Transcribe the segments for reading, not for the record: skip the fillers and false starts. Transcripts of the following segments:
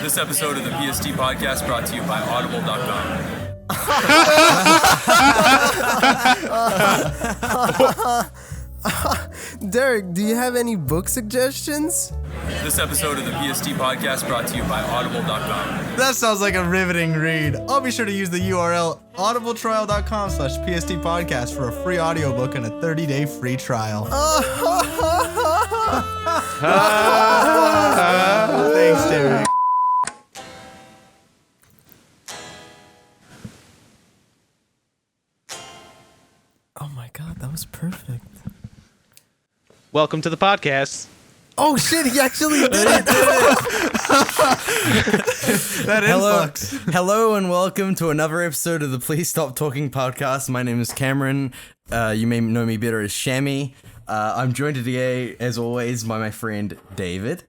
This episode of the PST podcast brought to you by Audible.com. Derek, do you have any book suggestions? This episode of the PST podcast brought to you by Audible.com. That sounds like a riveting read. I'll be sure to use the URL audibletrial.com/PST podcast for a free audiobook and a 30-day free trial. Thanks, Derek. Oh my god, that was perfect. Welcome to the podcast. Oh shit, he actually did it! That influx. Hello and welcome to another episode of the Please Stop Talking podcast. My name is Cameron. You may know me better as Shammy. I'm joined today, as always, by my friend David.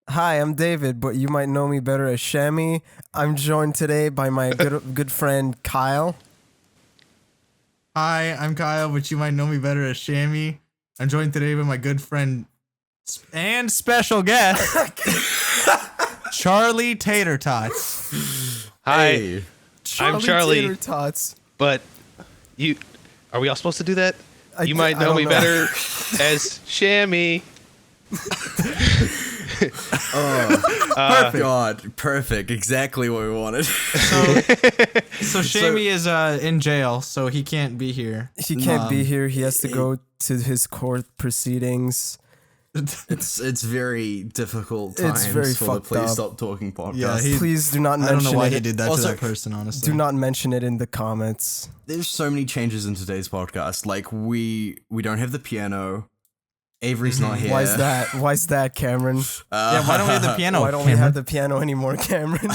Hi, I'm David, but you might know me better as Shammy. I'm joined today by my good friend Kyle. Hi, I'm Kyle, but you might know me better as Shammy. I'm joined today by my good friend and special guest, Charlie Tater Tots. Hi, Hey. I'm Charlie. Tater Tots. But are we all supposed to do that? You might I know don't me better as Shammy. Perfect. Exactly what we wanted. So Shammy is in jail, so he can't be here. He can't be here. He has to go to his court proceedings. It's very difficult times It's very for the fucked Please up. Stop Talking podcast. Yeah, Please do not I don't mention know why it. he did that Also, to that person, honestly. Do not mention it in the comments. There's so many changes in today's podcast. Like we don't have the piano. Avery's not here. Why is that? Why is that, Cameron? Yeah, why don't we have the piano? Why don't we have the piano anymore, Cameron?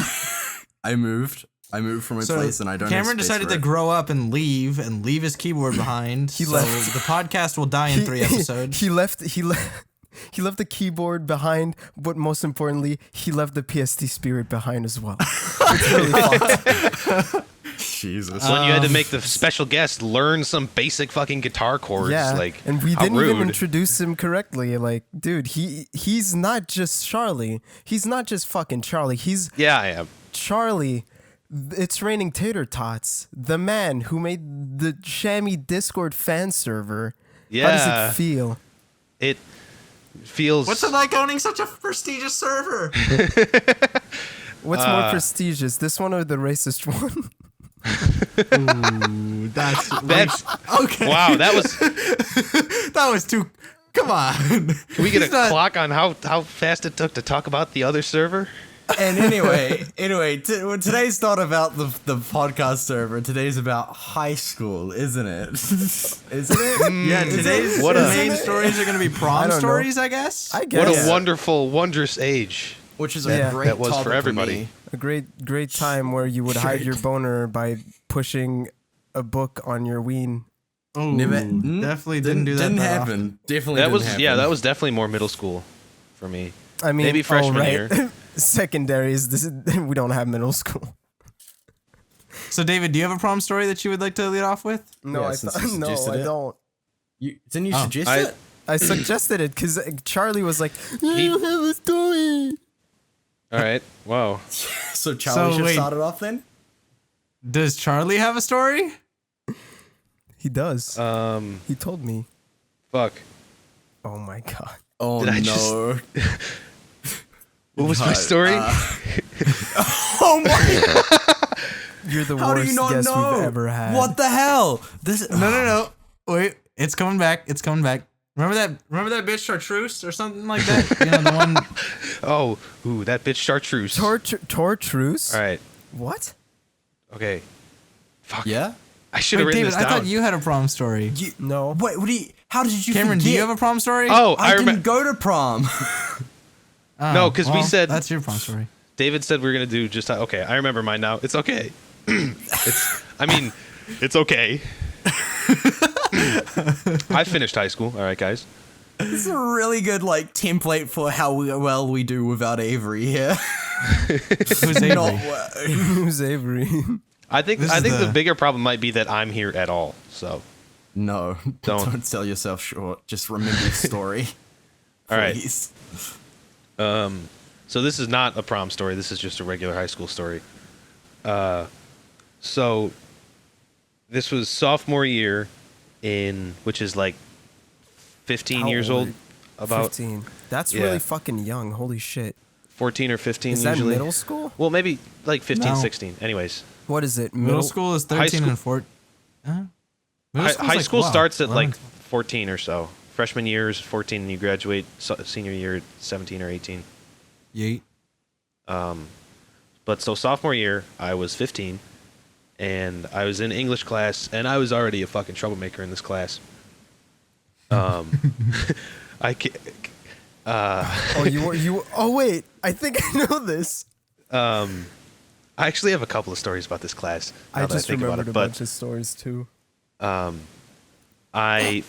I moved from a place and I don't. Cameron have space decided for to it. grow up and leave his keyboard behind. He so left. the podcast will die in 3 episodes. He left the keyboard behind, but most importantly, he left the PST spirit behind as well. It's really fucked. Jesus. When you had to make the special guest learn some basic fucking guitar chords, Yeah, like and we how didn't rude. even introduce him correctly. Like, dude, he's not just Charlie. He's not just fucking Charlie. He's Yeah, I am. Charlie. It's Raining Tater Tots, the man who made the Shammy Discord fan server. Yeah. How does it feel? It feels. What's it like owning such a prestigious server? What's more prestigious, this one or the racist one? Ooh, that's okay. Wow, that was. That was too. Come on. Can we get a clock on how fast it took to talk about the other server? And anyway, today's not about the podcast server. Today's about high school, isn't it? Isn't it? Yeah, today's What a- main stories are going to be I prom don't know. stories, I guess. I guess. What a wonderful, wondrous age. Which is Yeah. a great That was topic for everybody. me. A great time where you would hide your boner by pushing a book on your ween. Oh, Never, definitely didn't do that. Didn't that happen. often. Definitely. That didn't was happen. that was definitely more middle school for me. I mean, Maybe freshman year. Secondary is we don't have middle school. So, David, do you have a prom story that you would like to lead off with? No, Yeah, I since you no, suggested I it. don't. Didn't you suggest I- it? I suggested it because Charlie was like, I He- don't have a story. All right. Wow. So Charlie So, should wait. start it off then. Does Charlie have a story? He does. Um. He told me. Fuck. Oh my god. Oh Did I no! What was my story? Oh my! You're the How do worst you not guest know? we've ever had. What the hell? This No. Wait, it's coming back. It's coming back. Remember that bitch Chartreuse or something like that? You know, the one. Oh, ooh, that bitch chartreuse. Tortruce? All right. What? Okay. Fuck. Yeah. I should have Wait, written David, this I down. thought you had a prom story. No. Wait. What do you? How did you? Cameron, forget? do you have a prom story? Oh, I remember. didn't go to prom. Oh, no, 'cause we well, said- that's your prom story. David said we were gonna do just. Okay, I remember mine now. It's okay. It's okay. I finished high school. All right, guys. This is a really good template for how well we do without Avery here. Who's Avery? Not Who's Avery? I think This is the the- bigger problem might be that I'm here at all. So No, Don't. don't sell yourself short. Just remember the story. all right. Please. So this is not a prom story. This is just a regular high school story. So this was sophomore year which is like 15 How years old old. are you? About 15. That's Yeah. really fucking young. Holy shit. 14 or 15 Is that usually. middle school? Well, maybe like 15, No. 16. Anyways, What is it? Middle school is 13 school- and 14. Middle school's high like, school wow, starts at 11. like 14 or so. Freshman year is 14, and you graduate senior year at 17 or 18. Yeet. But so sophomore year, I was 15, and I was in English class, and I was already a fucking troublemaker in this class. I ca- Oh, you. Oh, wait. I think I know this. I actually have a couple of stories about this class. Now I that just think about remembered it, a but bunch of stories too. for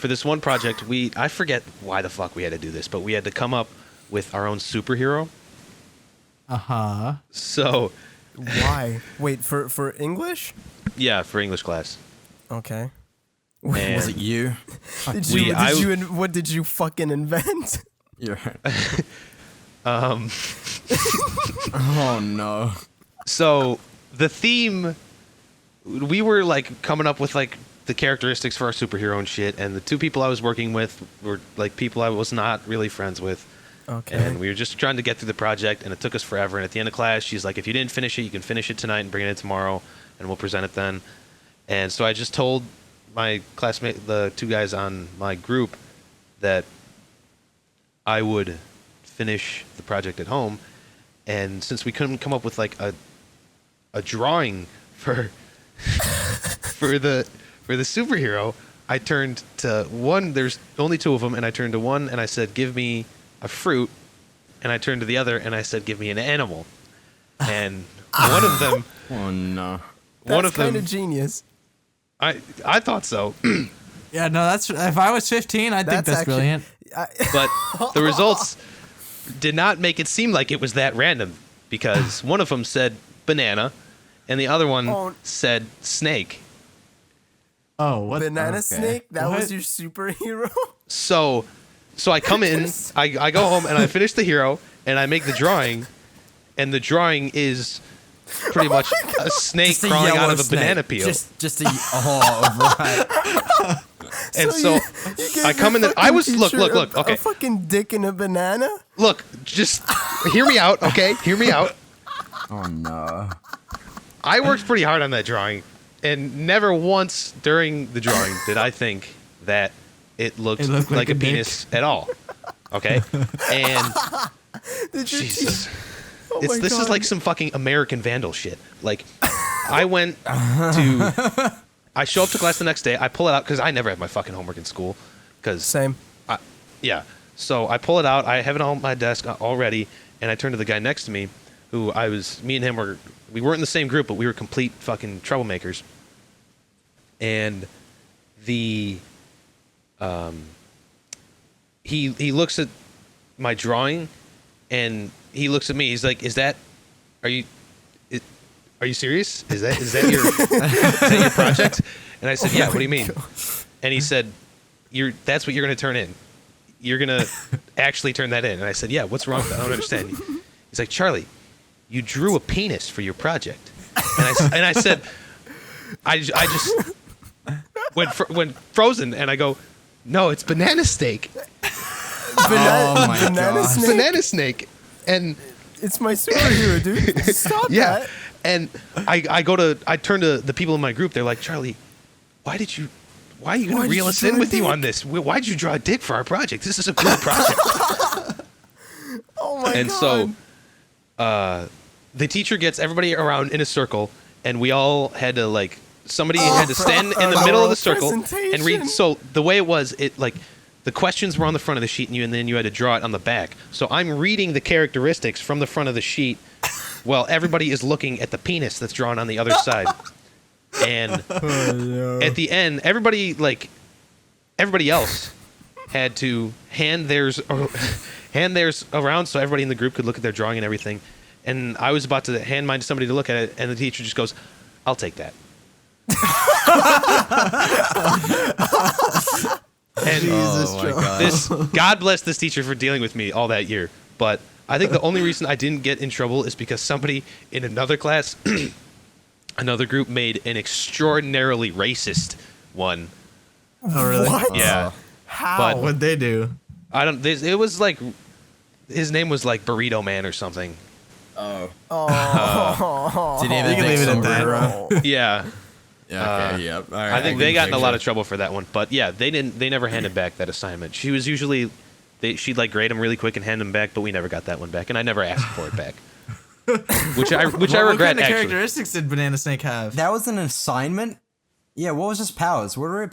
this one project, I forget why the fuck we had to do this, but we had to come up with our own superhero. Uh-huh. So Why? Wait, for English? yeah, for English class. Okay. And Was it you? What did you fucking invent? You're Oh no. So the theme, we were like coming up with like the characteristics for our superhero and shit, and the two people I was working with were like people I was not really friends with. Okay. And we were just trying to get through the project, and it took us forever. And at the end of class, she's like, if you didn't finish it, you can finish it tonight and bring it in tomorrow, and we'll present it then. And so I just told my classmate, the two guys on my group, that I would finish the project at home. And since we couldn't come up with like a drawing for the superhero, I turned to one. There's only two of them, and I turned to one and I said, "Give me a fruit," and I turned to the other and I said, "Give me an animal." And one of them, Oh no. one That's of them, kind of genius. I thought so, Yeah, no, that's if I was 15, I think that's actually- brilliant. but the results did not make it seem like it was that random, because one of them said banana, and the other one Oh. said snake. Oh, what? Banana okay. snake? That What? was your superhero? So I come in, I go home and I finish the hero and I make the drawing, and the drawing is pretty much a snake Just a crawling out yellow of a snake. banana peel. Just a oh right. And so you gave I come your in there. I fucking was look, teacher okay. A fucking dick in a banana? Look, just hear me out, okay? Hear me out. Oh no. I worked pretty hard on that drawing, and never once during the drawing did I think that it looked looked like like a a dick. penis at all. Okay? And Did you Jesus. Oh my This is God. like some fucking American Vandal shit. Like, I went to... I show up to class the next day. I pull it out because I never have my fucking homework in school. Because Same. yeah. So I pull it out. I have it on my desk already, and I turn to the guy next to me, who me and him we weren't in the same group, but we were complete fucking troublemakers. And he looks at my drawing, and he looks at me. He's like, are you serious? Is that your is that your project? And I said, yeah. What do you mean? And he said, that's what you're going to turn in. You're going to actually turn that in. And I said, yeah. What's wrong with that? I don't understand. He's like, Charlie, you drew a penis for your project. And I said, I just went frozen, and I go, no, it's banana steak. Oh my banana God. snake? Banana snake. And It's my superhero, dude. Stop yeah. that. And I turn to the people in my group. They're like, Charlie, why are you Why going to did reel you us draw in a with you dick? on this? Why did you draw a dick for our project? This is a cool project. Oh my And God. so the teacher gets everybody around in a circle, and we all had to somebody had to stand in the middle of the circle and read. presentation. So the way it was, the questions were on the front of the sheet, and then you had to draw it on the back. So I'm reading the characteristics from the front of the sheet while everybody is looking at the penis that's drawn on the other side. And at the end, everybody else had to hand theirs around so everybody in the group could look at their drawing and everything. And I was about to hand mine to somebody to look at it, and the teacher just goes, "I'll take that." And Oh my God. God bless this teacher for dealing with me all that year, But I think the only reason I didn't get in trouble is because somebody in another class, another group, made an extraordinarily racist one. Oh, really? What? Yeah. How? But What'd they do? I don't. It was like his name was like Burrito Man or something. Oh. Oh. Did he have a You can big leave it at that. sombrero? Yeah. Yeah. Okay. Yep. All right, I think they can got in a lot picture. of trouble for that one. But yeah, they never handed back that assignment. She was usually, she'd like grade them really quick and hand them back, but we never got that one back, and I never asked for it back. which I What regret kind of actually. characteristics did Banana Snake have? That was an assignment. Yeah. What was his powers? What are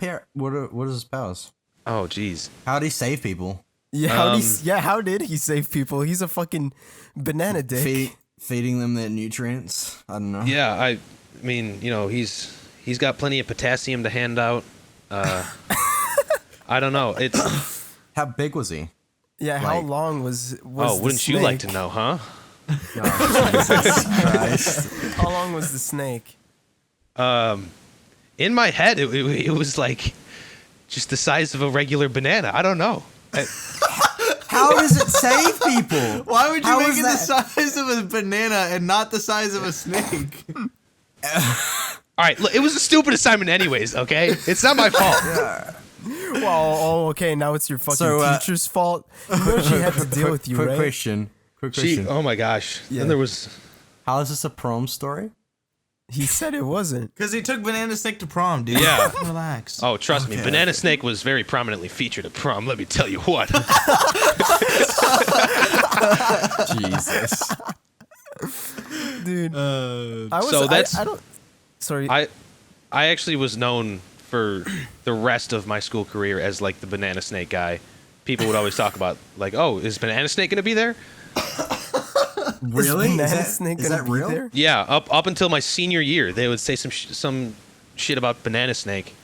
his powers? Oh jeez. How did he save people? Yeah, how did he save people? He's a fucking banana dick. Feeding them their nutrients. I don't know. Yeah, I mean, he's got plenty of potassium to hand out. I don't know. It's How big was he? Yeah, how Like- long was oh, wouldn't the you like to snake? know, huh? Oh, Jesus Christ. How long was the snake? In my head, it was like just the size of a regular banana. I don't know. How does it save people? Why would you How make is it that? the size of a banana and not the size of a snake? All right, look, it was a stupid assignment, anyways. Okay, it's not my fault. Well, okay, now it's your fucking So, teacher's fault. You know she had to deal with you, Quick right? question. Quick question. Oh my gosh. Yeah. Then there was. How is this a prom story? He said it wasn't. Because he took Banana Snake to prom, dude. Yeah. Relax. Oh, trust me, Okay. Banana Snake was very prominently featured at prom. Let me tell you what. Jesus. Dude, I was. so that's- I don't. Sorry. I actually was known for the rest of my school career as like the Banana Snake guy. People would always talk about like, oh, is Banana Snake gonna be there? Really? Banana Snake is gonna that be real? there? Yeah, up until my senior year, they would say some shit about Banana Snake.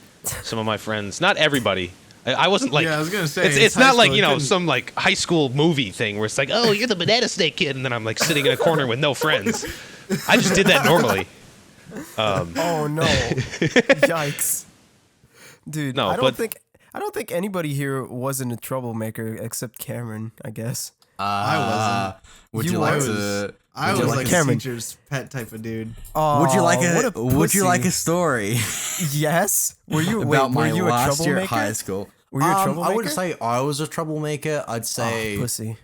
Some of my friends, not everybody. I wasn't like. Yeah, I was gonna say, it's it's not high like school, it couldn't- some like high school movie thing where it's like, oh, you're the Banana Snake kid, and then I'm like sitting in a corner with no friends. I just did that normally. Oh no! Yikes, dude. No, I don't but- think anybody here wasn't a troublemaker except Cameron. I guess. I wasn't. Would You you like was. to? I would you was like like Cameron. a teacher's pet type of dude. Oh, Would you like what a? a Would you like a pussy. story Yes. Were you? about wait, my were you a last year troublemaker? at high school? Were you a I troublemaker? wouldn't say I was a troublemaker. I'd say. Oh, pussy.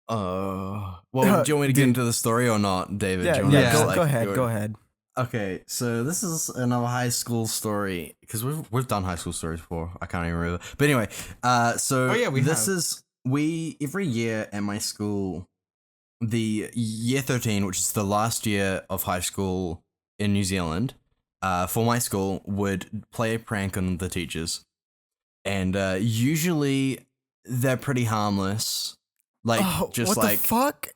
Well, do you want me to get into the story or not, David? Yeah, Do you wanna yeah. just, Go, like, go ahead. it? Go ahead. Okay, so this is another high school story because we've done high school stories before. I can't even remember. But anyway, so Oh, yeah, we this have. is every year at my school, the year 13, which is the last year of high school in New Zealand, for my school would play a prank on the teachers, and usually they're pretty harmless, like Oh, just what like the fuck?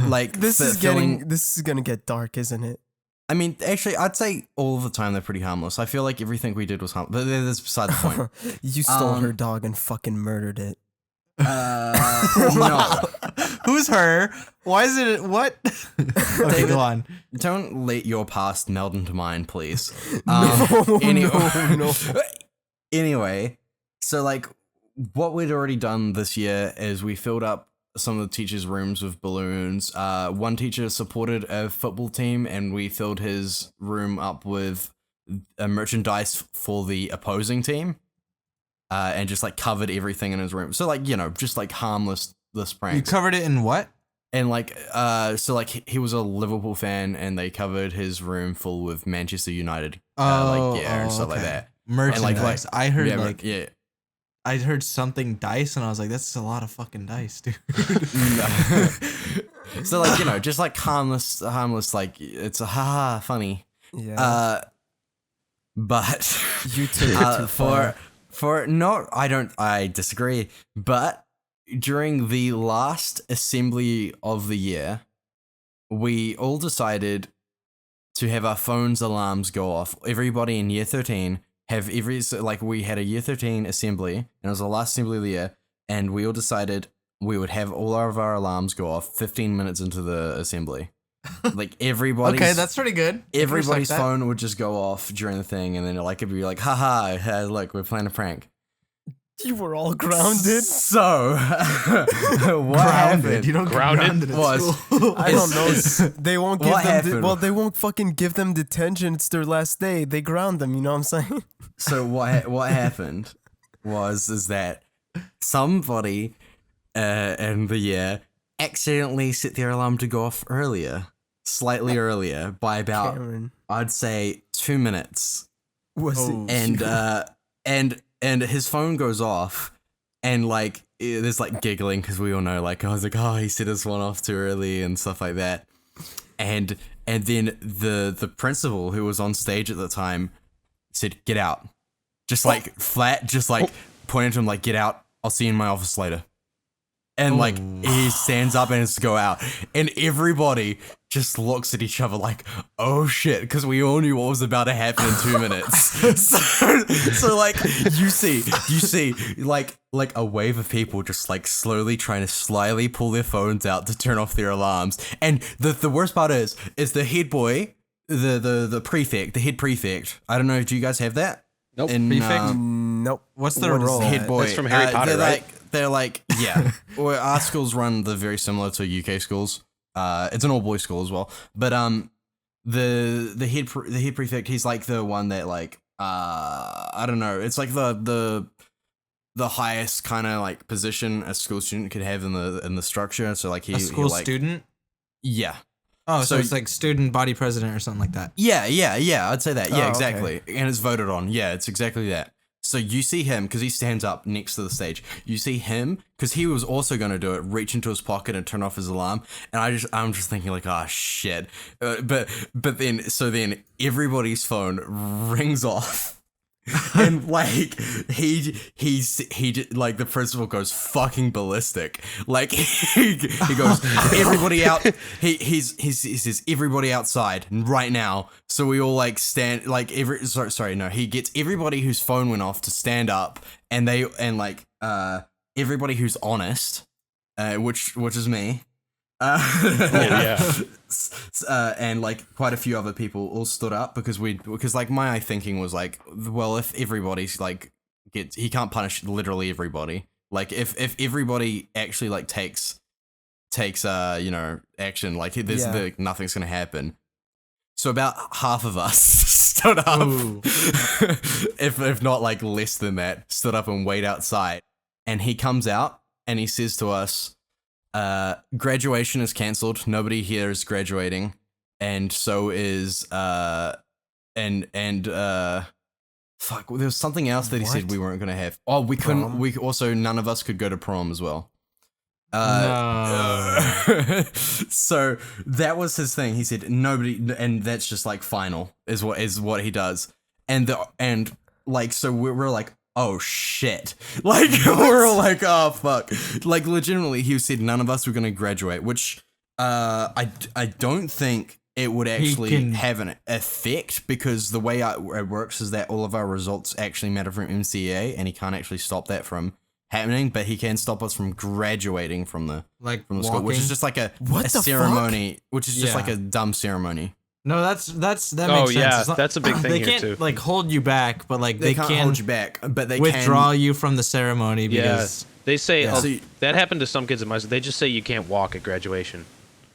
like This is filling- This is gonna get dark, isn't it? I mean, actually, I'd say all the time they're pretty harmless. I feel like everything we did was harmless. But that's beside the point. You stole her Um, dog and fucking murdered it. No. Who's her? Why is it? What? Okay, David, go on. Don't let your past meld into mine, please. No, anyway, no. anyway, so like what we'd already done this year is we filled up some of the teachers' rooms with balloons. One teacher supported a football team, and we filled his room up with merchandise for the opposing team. And just like covered everything in his room. So like, you know, just like harmless You pranks. covered it in what? And like, so like he was a Liverpool fan, and they covered his room full with Manchester United, like gear and stuff like okay. that. Merchandise. I heard Yeah, like yeah. I heard something dice, and I was like, that's a lot of fucking dice, dude. So like, you know, just like harmless, like it's a haha funny. Yeah. But You took it too far. I disagree. But during the last assembly of the year, we all decided to have our phones alarms go off. Everybody in year 13 we had a year 13 assembly, and it was the last assembly of the year, and we all decided we would have all of our alarms go off 15 minutes into the assembly. Like everybody's Okay, that's pretty good. everybody's Respect that. phone would just go off during the thing, and then like it'd be like, haha, look, we're playing a prank. You were all grounded. So, what Grounded. happened? You don't Grounded get grounded at was- school. I don't know. They won't give What them. happened? Well, they won't fucking give them detention. It's their last day. They ground them. You know what I'm saying? So what happened is that somebody in the year accidentally set their alarm to go off slightly earlier by about Cameron. I'd say 2 minutes, Was Oh. it? and his phone goes off, and like there's like giggling because we all know like I was like, oh, he set his one off too early and stuff like that, and then the principal who was on stage at the time said, get out. Just like flat, just like pointed to him like, get out. I'll see you in my office later. And like he stands up and has to go out. And everybody just looks at each other like, oh shit, because we all knew what was about to happen in 2 minutes. so like you see like a wave of people just like slowly trying to slyly pull their phones out to turn off their alarms. And the worst part is the head boy, the prefect, the head prefect. I don't know, do you guys have that? Nope. Prefect? Nope. What's their What is role? that? Head boy. That's from Harry Potter, they're right? they're like, yeah. Well, our schools run the very similar to UK schools. It's an all boys school as well. But the head prefect, he's like the one that like I don't know. It's like the highest kind of like position a school student could have in the structure. So like A school like, student? yeah. Oh, so So- it's like student body president or something like that. Yeah, I'd say that. Yeah, Oh, okay. exactly. And it's voted on. Yeah, it's exactly that. So you see him, because he stands up next to the stage. You see him, because he was also going to do it, reach into his pocket and turn off his alarm. And I'm just thinking like, oh shit. But then everybody's phone rings off. And like he like the principal goes fucking ballistic. Like he goes, everybody out. He says everybody outside right now. So we all like stand like he gets everybody whose phone went off to stand up, and everybody who's honest, which is me. And like quite a few other people all stood up because like my thinking was like, well, if everybody's like he can't punish literally everybody. Like if everybody actually like takes action, like nothing's gonna happen. So about half of us stood up, if not like less than that, stood up and wait outside. And he comes out and he says to us, graduation is cancelled. Nobody here is graduating, and so is fuck. There was something else that he said we weren't gonna have. Oh, we couldn't. Prom? We also none of us could go to prom as well. So that was his thing. He said nobody, and that's just like final is what he does. And so we're like, oh shit. Like we're all like, oh fuck. Like legitimately he said none of us were gonna graduate, which I don't think it would actually have an effect, because the way it works is that all of our results actually matter from MCA, and he can't actually stop that from happening, but he can stop us from graduating from the school, which is just like a ceremony, which is just like a dumb ceremony. No, that makes sense. Yeah, It's not- that's a big thing they here can't too. like hold you back, but like They they can't can hold you back, but they withdraw can. you from the ceremony because They say So that happened to some kids at my school. They just say you can't walk at graduation.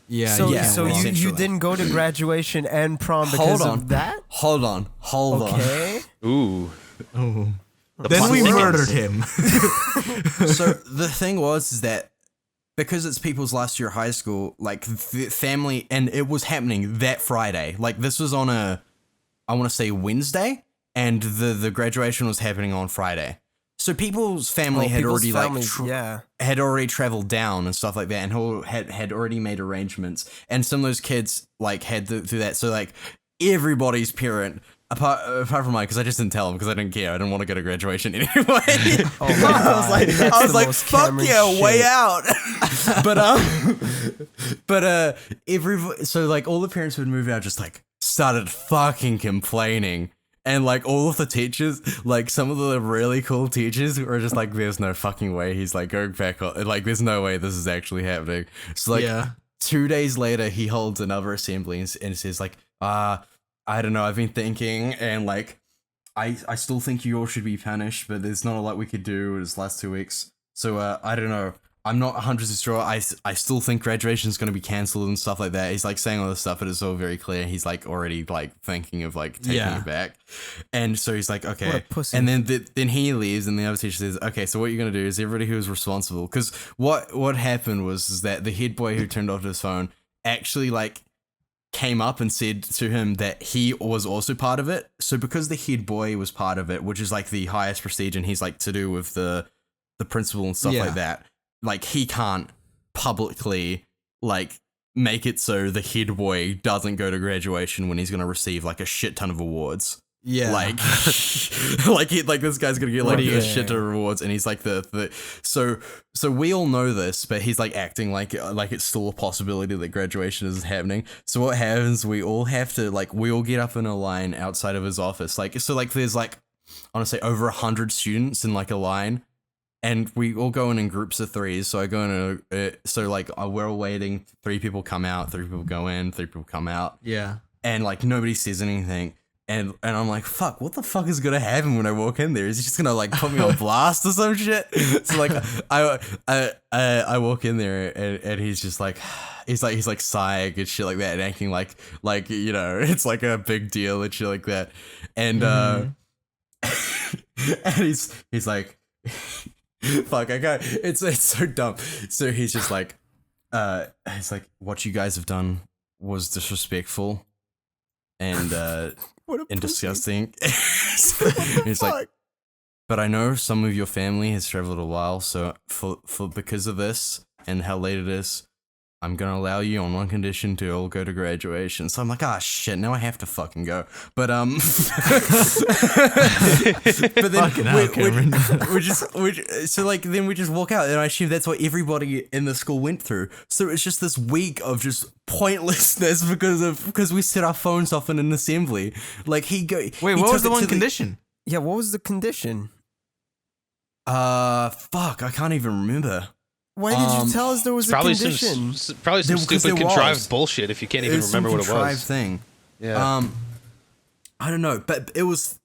you So can't walk. you didn't go to graduation and prom because of that? Hold on. Okay. Ooh. Ooh. The Then plot we thickens. murdered him. So the thing is that because it's people's last year of high school, like the family, and it was happening that Friday. Like this was on I want to say Wednesday, and the graduation was happening on Friday. So people's family had already had already traveled down and stuff like that, and had already made arrangements. And some of those kids like had to do that. So like everybody's parent. Apart from mine, because I just didn't tell him because I didn't care. I didn't want to go to graduation anyway. I was like, fuck yeah, way out. So like all the parents who had moved out just like started fucking complaining. And like all of the teachers, like some of the really cool teachers were just like, there's no fucking way he's like going back on. Like there's no way this is actually happening. So like 2 days later, he holds another assembly and says like, I don't know, I've been thinking, and like I still think you all should be punished, but there's not a lot we could do this last 2 weeks. So I don't know. I'm not 100% sure. I still think graduation is going to be cancelled and stuff like that. He's like saying all this stuff, but it's all very clear. He's like already like thinking of like taking it back. And so he's like, okay. What a pussy. And then he leaves, and the other teacher says, okay, so what you're going to do is everybody who was responsible, because what happened was that the head boy who turned off his phone actually like came up and said to him that he was also part of it. So because the head boy was part of it, which is like the highest prestige, and he's like to do with the principal and stuff like that, like he can't publicly like make it so the head boy doesn't go to graduation when he's gonna receive like a shit ton of awards. Yeah, like like this guy's gonna get like a shit ton of rewards, and he's like the so we all know this, but he's like acting like it's still a possibility that graduation is happening. So what happens? We all have to like we all get up in a line outside of his office. Like so like there's like I want to say over 100 students in like a line. And we all go in groups of 3s. So I go in we're all waiting. 3 people come out, 3 people go in, 3 people come out. Yeah. And like nobody says anything. And I'm like, fuck, what the fuck is gonna happen when I walk in there? Is he just gonna like put me on blast or some shit? So like I walk in there and he's just like he's like sighing and shit like that and acting like you know, it's like a big deal and shit like that. And and he's like fuck, I can't. It's so dumb. So he's just like, he's like, what you guys have done was disrespectful and disgusting. He's like, but I know some of your family has traveled a while, so for because of this and how late it is, I'm gonna allow you on one condition to all go to graduation. So I'm like, ah, shit, now I have to fucking go. But but then then we just walk out, and I assume that's what everybody in the school went through. So it's just this week of just pointlessness because we set our phones off in an assembly. Like Wait, what was the one condition? Yeah, what was the condition? Fuck, I can't even remember. Why did you tell us there was a condition? Probably some stupid contrived bullshit if you can't even remember what it was. Thing. Yeah. I don't know, but it was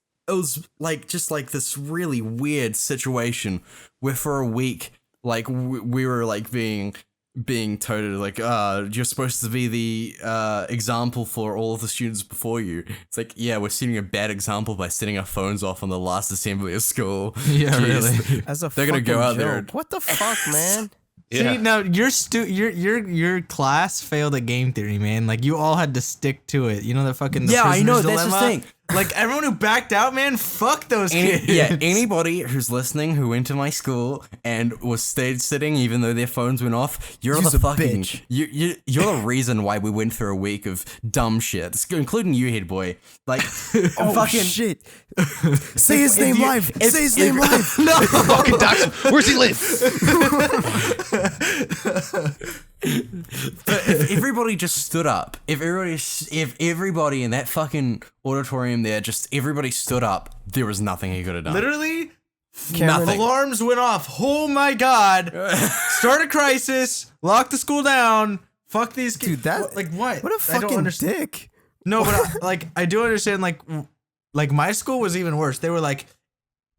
like just like this really weird situation where for a week, like we were like being toted like, you're supposed to be the example for all of the students before you. It's like, yeah, we're setting a bad example by setting our phones off on the last assembly of school. Yeah, jeez. really. As a They're gonna go out there. What the fuck, man? Yeah. See, now your class failed at game theory, man. Like you all had to stick to it. You know the fucking I know, prisoner's that's the dilemma? thing. Like everyone who backed out, man, fuck those kids. Yeah, anybody who's listening who went to my school and was stayed sitting even though their phones went off, you're You's the a fucking bitch. you're the reason why we went through a week of dumb shit, including you, head boy. Like, Oh fucking shit! Say his name live. Say his name live. No, Fucking dox him. Where's he live? But if everybody just stood up, if everybody in that fucking auditorium there, just everybody stood up, there was nothing he could have done. literally, Nothing. alarms went off. Oh my god! Start a crisis. Lock the school down. Fuck these kids. Dude, that like what? What a I don't fucking understand. dick. No, but I do understand. Like my school was even worse. They were like,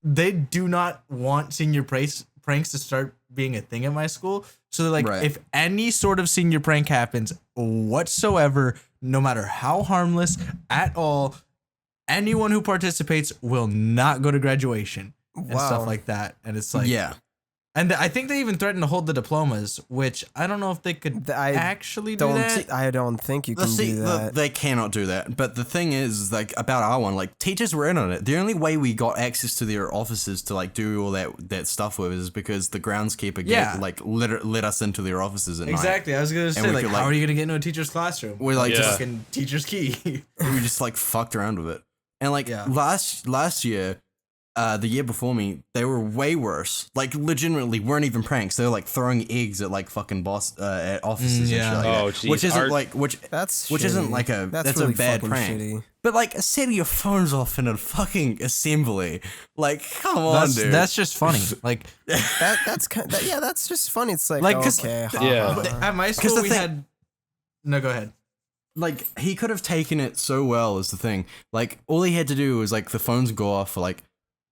they do not want senior pranks to start being a thing at my school. So they're like, Right. if any sort of senior prank happens whatsoever, no matter how harmless at all, anyone who participates will not go to graduation and Wow. stuff like that. And it's like, Yeah. And I think they even threatened to hold the diplomas, which I don't know if they could actually do that. I don't think you can do that. They cannot do that. But the thing is, like, about our one, like, teachers were in on it. The only way we got access to their offices to, like, do all that stuff with is because the groundskeeper let us into their offices at night. Exactly. I was going to say, we like, could, how like- are you going to get into a teacher's classroom? We're like, Yeah. just Fucking teacher's key. we just like fucked around with it. And like Yeah. last year, the year before me, they were way worse. Like legitimately weren't even pranks. They were like throwing eggs at like fucking at offices yeah. and shit like Oh, that. geez. Which isn't Our- like which That's isn't shitty. like that's really a bad fucking prank. shitty. But like setting your phones off in a fucking assembly, like come on, dude. That's just funny. Like, That's kind of, yeah, that's just funny. It's like, 'cause okay, yeah. ha. at my school the we thing- had. No, go ahead. like he could have taken it so well is the thing. Like all he had to do was like the phones go off for like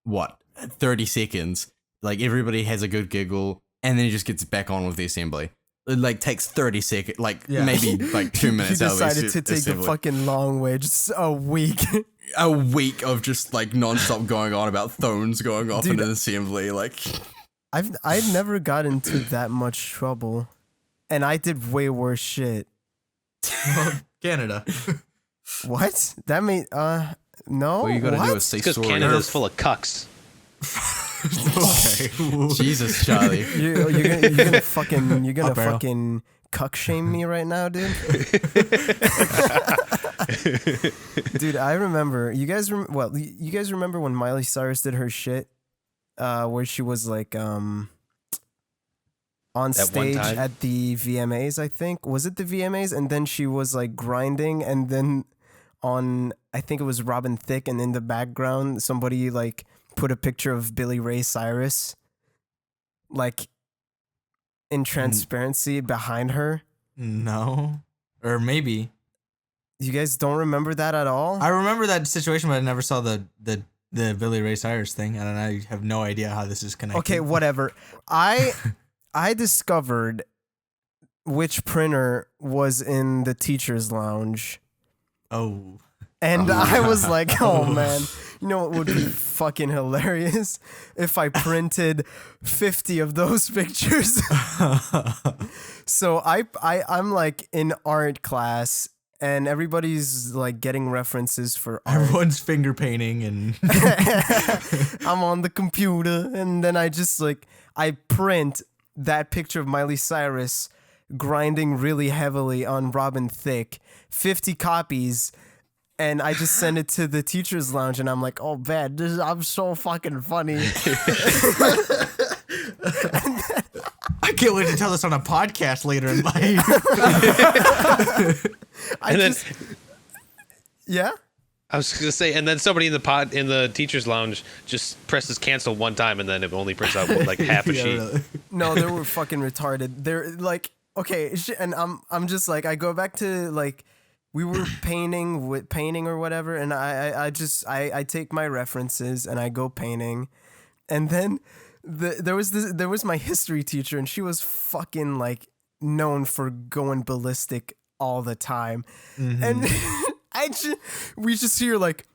what 30 seconds. Like everybody has a good giggle, and then he just gets back on with the assembly. It like takes 30 seconds, like maybe like 2 minutes. He decided to take the fucking long way, just a week. A week of just like nonstop going on about phones going off in an assembly. Like I've never got into that much trouble, and I did way worse shit. Well, Canada. What? That made no. All you gotta do is say Because sorry. Canada's full of cucks. Okay. Jesus, Charlie. You're gonna fucking Up arrow. fucking cuck shame me right now, dude. Dude, I remember. You guys remember when Miley Cyrus did her shit, where she was like on stage time? at the VMAs. I think was it the VMAs, and then she was like grinding, and then on I think it was Robin Thicke, and in the background somebody like put a picture of Billy Ray Cyrus, like in transparency behind her. No. Or maybe. You guys don't remember that at all? I remember that situation, but I never saw the Billy Ray Cyrus thing, and I have no idea how this is connected. Okay, whatever. I discovered which printer was in the teacher's lounge. Oh. And I was like, oh man, you know what would be fucking hilarious? If I printed 50 of those pictures. So I'm like in art class, and everybody's like getting references for art. Everyone's finger painting and I'm on the computer, and then I just like I print that picture of Miley Cyrus grinding really heavily on Robin Thicke, 50 copies. And I just send it to the teacher's lounge, and I'm like, "Oh man, I'm so fucking funny." I can't wait to tell this on a podcast later in life. Yeah. I was gonna say, and then somebody in the teacher's lounge just presses cancel one time, and then it only prints out like half a Yeah, sheet. really. No, they were fucking retarded. They're like, okay, and I'm just like, I go back to like. We were painting or whatever, and I take my references and I go painting, and then there was my history teacher, and she was fucking like known for going ballistic all the time, and we just hear like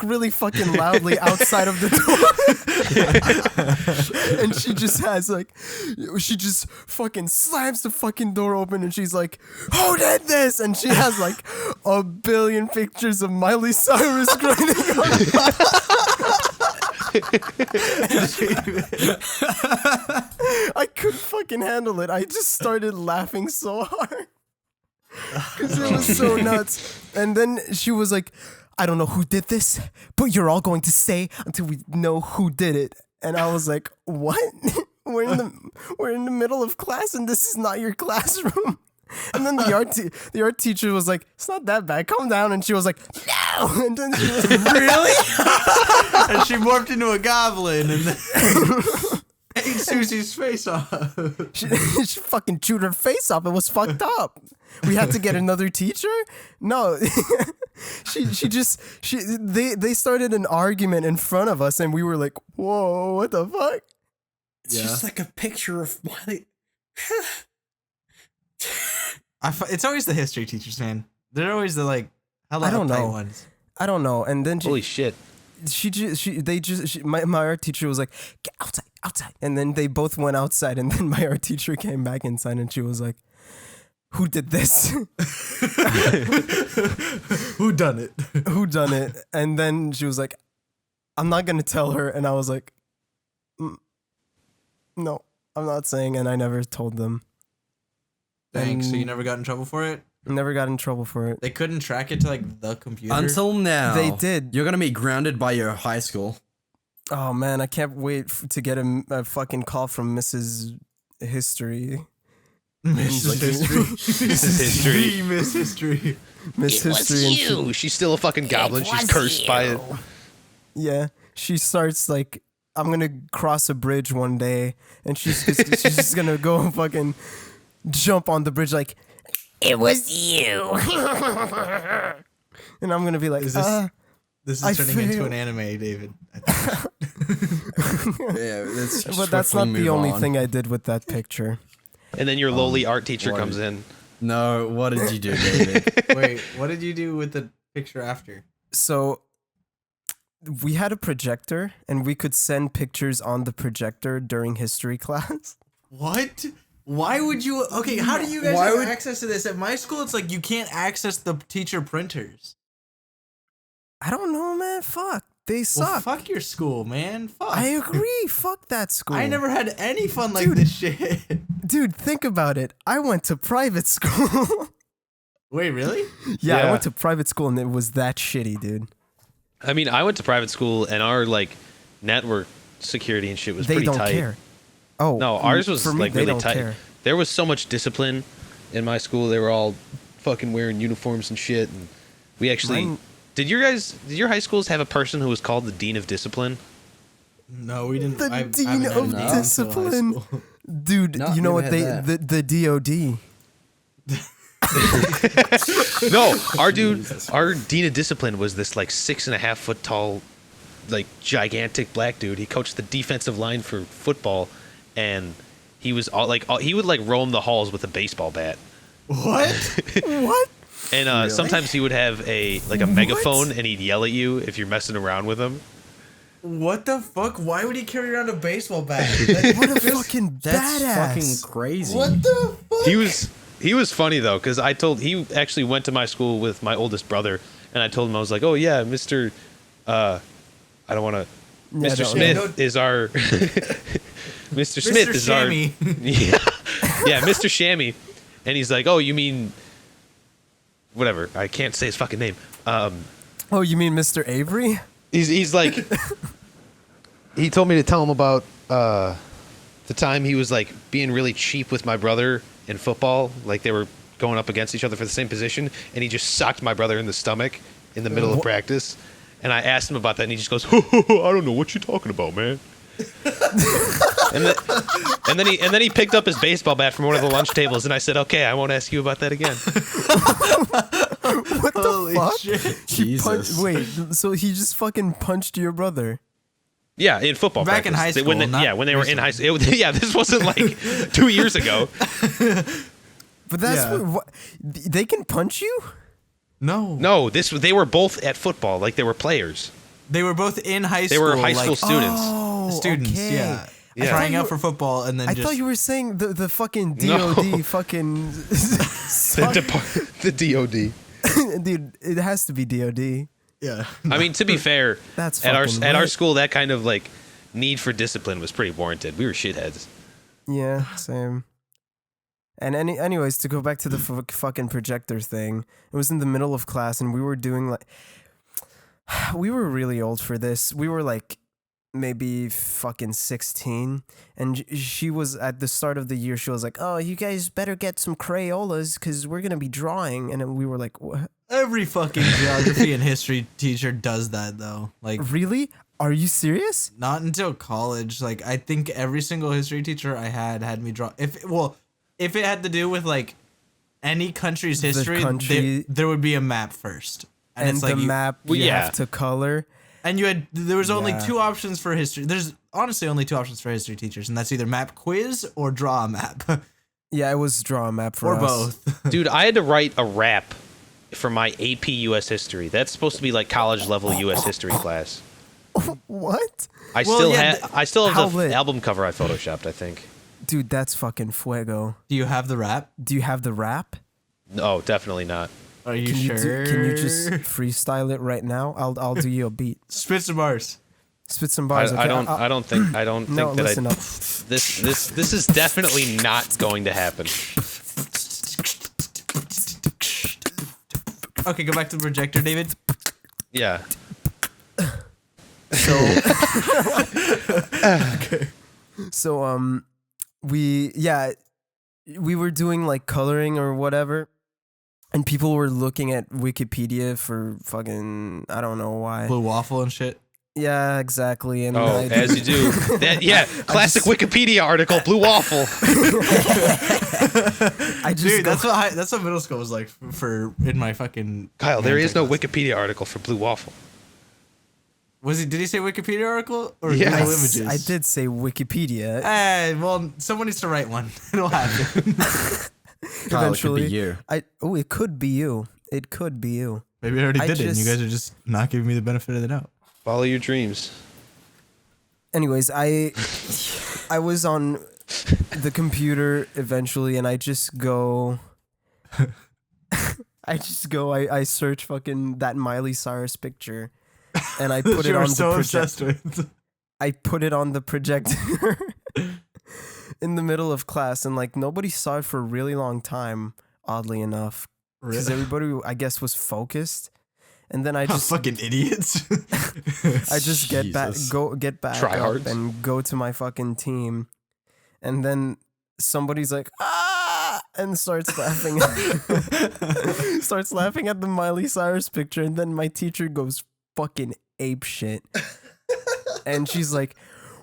really fucking loudly outside of the door. And she just fucking slams the fucking door open, and she's like, "Who did this?" And she has like a billion pictures of Miley Cyrus grinding on. I couldn't fucking handle it. I just started laughing so hard because it was so nuts. And then she was like, "I don't know who did this, but you're all going to say until we know who did it." And I was like, "What? We're in the middle of class, and this is not your classroom." And then the art teacher was like, "It's not that bad. Calm down." And she was like, "No." And then she was like, "Really?" And she morphed into a goblin and ate Susie's face off. She fucking chewed her face off. It was fucked up. We had to get another teacher? No. They started an argument in front of us, and we were like, "Whoa, what the fuck?" It's just like a picture of Miley. It's always the history teachers, man. They're always the like, I don't know. ones. I don't know. And then Holy shit! my art teacher was like, "Get outside." And then they both went outside, and then my art teacher came back inside, and she was like, "Who did this?" Who done it? Who done it? And then she was like, "I'm not gonna tell her." And I was like, "No, I'm not saying." And I never told them. Thanks. So you never got in trouble for it? Never got in trouble for it. They couldn't track it to like the computer. Until now. They did. You're gonna be grounded by your high school. Oh man, I can't wait to get a fucking call from Mrs. History. Miss History. Mrs. History. Miss History. Miss History. And she, She's still a fucking goblin. She's cursed by it. yeah, she starts like, "I'm gonna cross a bridge one day," and she's just gonna go fucking jump on the bridge like, it was you. And I'm gonna be like, Is this is I turning into feel- an anime, David. Yeah, let's but that's not swiftly the move only on. thing I did with that picture. And then your lowly art teacher what comes is- in. No, what did you do, David? Wait, what did you do with the picture after? So we had a projector and we could send pictures on the projector during history class. What? Why would you? Okay, how do you guys Why have would- access to this? At my school, it's like you can't access the teacher printers. I don't know, man. Fuck. They suck. Well, fuck your school, man. Fuck. I agree. Fuck that school. I never had any fun like Dude. this shit. Dude, think about it. I went to private school. Wait, really? Yeah, I Yeah. went to private school and it was that shitty, dude. I mean, I went to private school and our like network security and shit was They pretty don't tight. care. Oh, No, ours was for me, like they really don't tight. care. There was so much discipline in my school. They were all fucking wearing uniforms and shit. And we actually Mine- did your high schools have a person who was called the dean of discipline? No, we didn't. The I dean haven't had of a dean until high discipline. school. Dude, No, you know never what they had the DOD. No, our dean of discipline was this like 6.5 foot tall, like gigantic black dude. He coached the defensive line for football, and he was he would like roam the halls with a baseball bat. What? What? And sometimes he would have a megaphone, and he'd yell at you if you're messing around with him. What the fuck? Why would he carry around a baseball bat? What a fucking That's badass. fucking crazy. What the fuck? He was funny though, because he actually went to my school with my oldest brother, and I told him, I was like, oh yeah, Mr. I don't want to. Yeah, Mr. don't- Smith yeah, is our. Mr. Smith is Shammy. our. Yeah, Mr. Shammy, and he's like, oh, you mean. Whatever, I can't say his fucking name. Oh, you mean Mr. Avery? He's like. He told me to tell him about the time he was like being really cheap with my brother in football, like they were going up against each other for the same position, and he just socked my brother in the stomach in the middle of practice. And I asked him about that, and he just goes, I don't know what you're talking about, man. and then he picked up his baseball bat from one of the lunch tables, and I said, okay, I won't ask you about that again. What the Holy fuck? shit. He Jesus. wait, so he just fucking punched your brother? Yeah, in football Back in practice. high school, when not they were in high school. Yeah, this wasn't like 2 years ago. But that's Yeah. what they can punch you? No. No, they were both at football, like they were players. They were both in high They school. were high school like, students. Oh, students, okay. yeah. Yeah. Trying I thought out for football and then I just. thought you were saying the fucking No. DOD fucking The DOD. dude, it has to be DOD. Yeah. I mean, to be fair, That's at our fucking at our right. school, that kind of like need for discipline was pretty warranted. We were shitheads. Yeah, same. And anyways, to go back to the fucking projector thing, it was in the middle of class, and we were doing like, we were really old for this. We were like maybe fucking 16, and she was at the start of the year. She was like, "Oh, you guys better get some Crayolas because we're gonna be drawing." And then we were like, "What? Every fucking geography and history teacher does that though. Like Really? Are you serious?" not until college. Like I think every single history teacher I had me draw. If it had to do with like any country's history, country- there would be a map first, And it's like the map Well, you yeah. have to color. And there was only Yeah. 2 options for history. There's honestly only 2 options for history teachers, and that's either map quiz or draw a map, Yeah, it was draw a map for or us. both. Dude, I had to write a rap for my AP US history. That's supposed to be like college level US history class. What? I Well, still yeah, have I still how have the lit? album cover I photoshopped, I think. Dude, that's fucking fuego. Do you have the rap? Do you have the rap? No, definitely not. Are you Can you sure? can you just freestyle it right now? I'll do you a beat. spit some bars? Spit some bars. I okay? don't think No, that listen I up. this is definitely not going to happen. Okay, go back to the projector, David. Yeah. So we were doing like coloring or whatever, and people were looking at Wikipedia for fucking I don't know why. Blue waffle and shit. Yeah, exactly. And Oh, as you do. Classic Wikipedia article, blue waffle. I just Dude, go, that's what middle school was like for in my fucking. Kyle, there is no class. Wikipedia article for blue waffle. Did he say Wikipedia article or Yeah. Google Images? I did say Wikipedia. Well, someone needs to write one. It'll happen. Kyle, Eventually, it could be you. It could be you. It could be you. Maybe I already I did it. And you just- guys are just not giving me the benefit of the doubt. Follow your dreams. Anyways, I was on the computer eventually, and I search fucking that Miley Cyrus picture, and I put it You on were the so obsessed with. I put it on the projector in the middle of class, and like nobody saw it for a really long time, oddly enough, because everybody, I guess, was focused. And then I just fucking idiots. I just get back Jesus. back Tryhards. up and go to my fucking team, and then somebody's like ah and starts laughing starts laughing at the Miley Cyrus picture, and then my teacher goes fucking ape shit, and she's like,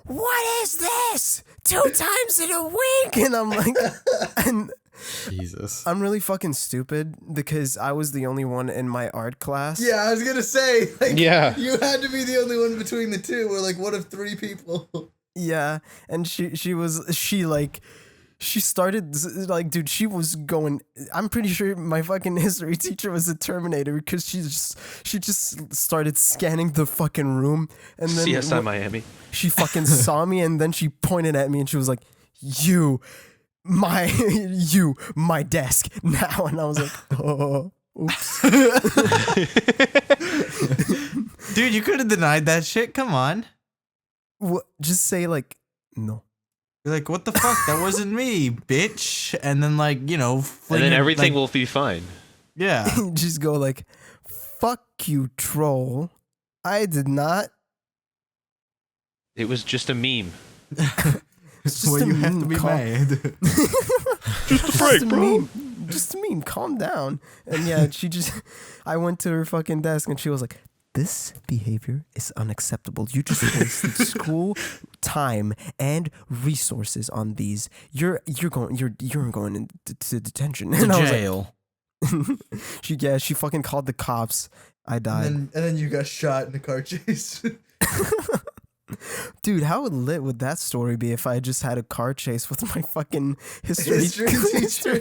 "What is this? 2 times in a week?" And I'm like, and Jesus. I'm really fucking stupid because I was the only one in my art class. Yeah, I was gonna say. Like, Yeah. You had to be the only one between the two. We're like, what if 3 people? Yeah, and she started like, dude, she was going. I'm pretty sure my fucking history teacher was a Terminator because she just started scanning the fucking room, and then CSI Miami. she fucking saw me, and then she pointed at me and she was like, "You, my desk now," and I was like, "Oh, oops." Dude, you could have denied that shit. Come on. What? Just say like, no. You're like, what the fuck? That wasn't me, bitch. And then like, And then fling it, everything like, will be fine. Yeah. Just go like, "Fuck you, troll. I did not." It was just a meme. It's just Well, a you have to meme, be calm- mad. Just a Just a meme. Just a meme. Calm down. And yeah, I went to her fucking desk and she was like, "This behavior is unacceptable. You just wasted school time and resources on these. You're going into detention." To And I was like, jail. she fucking called the cops. I died. And then you got shot in a car chase. Dude, how lit would that story be if I just had a car chase with my fucking history History teacher.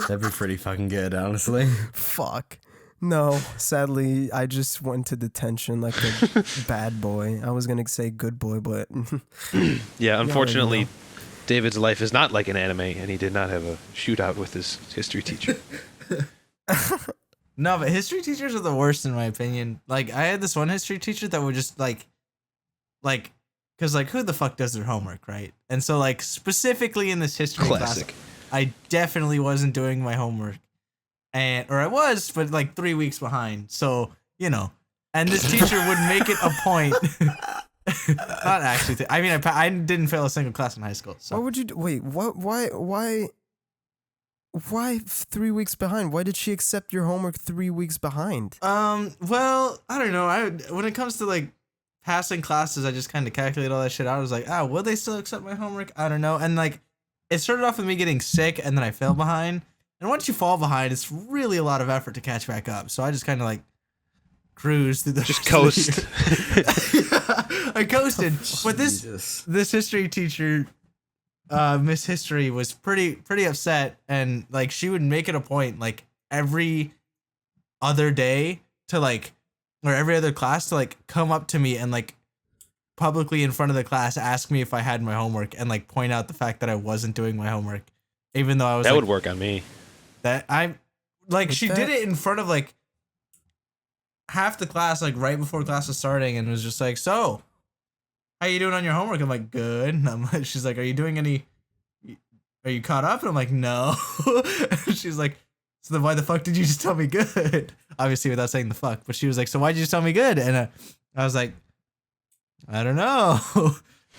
That'd be pretty fucking good, honestly. Fuck. No, sadly, I just went to detention like a bad boy. I was gonna say good boy, but Yeah, unfortunately, know. David's life is not like an anime, and he did not have a shootout with his history teacher. No, but history teachers are the worst in my opinion. Like, I had this one history teacher that would just like, because like, who the fuck does their homework, right? And so like, specifically in this history Classic. class, I definitely wasn't doing my homework, or I was, but like 3 weeks behind. So and this teacher would make it a point. Not actually. I mean, I didn't fail a single class in high school. So. what would you do? Wait, what? Why 3 weeks behind? Why did she accept your homework 3 weeks behind? Well, I don't know. When it comes to like passing classes, I just kind of calculate all that shit out. I was like, will they still accept my homework? I don't know. And like, it started off with me getting sick, and then I fell behind. And once you fall behind, it's really a lot of effort to catch back up. So I just kind of like cruised through the Just coast. I coasted. But Jesus. this history teacher, Miss History, was pretty upset, and like she would make it a point like every other day to like, or every other class to like come up to me and like publicly in front of the class ask me if I had my homework and like point out the fact that I wasn't doing my homework, even though I was That like, would work on me. that I like With she that- did it in front of like half the class, like right before class was starting, and was just like, "So, how you doing on your homework?" I'm like, "Good." And she's like, "Are you doing any? Are you caught up?" And I'm like, "No." She's like, "So then why the fuck did you just tell me good?" Obviously without saying the fuck, but she was like, "So why'd you just tell me good?" And I was like, "I don't know."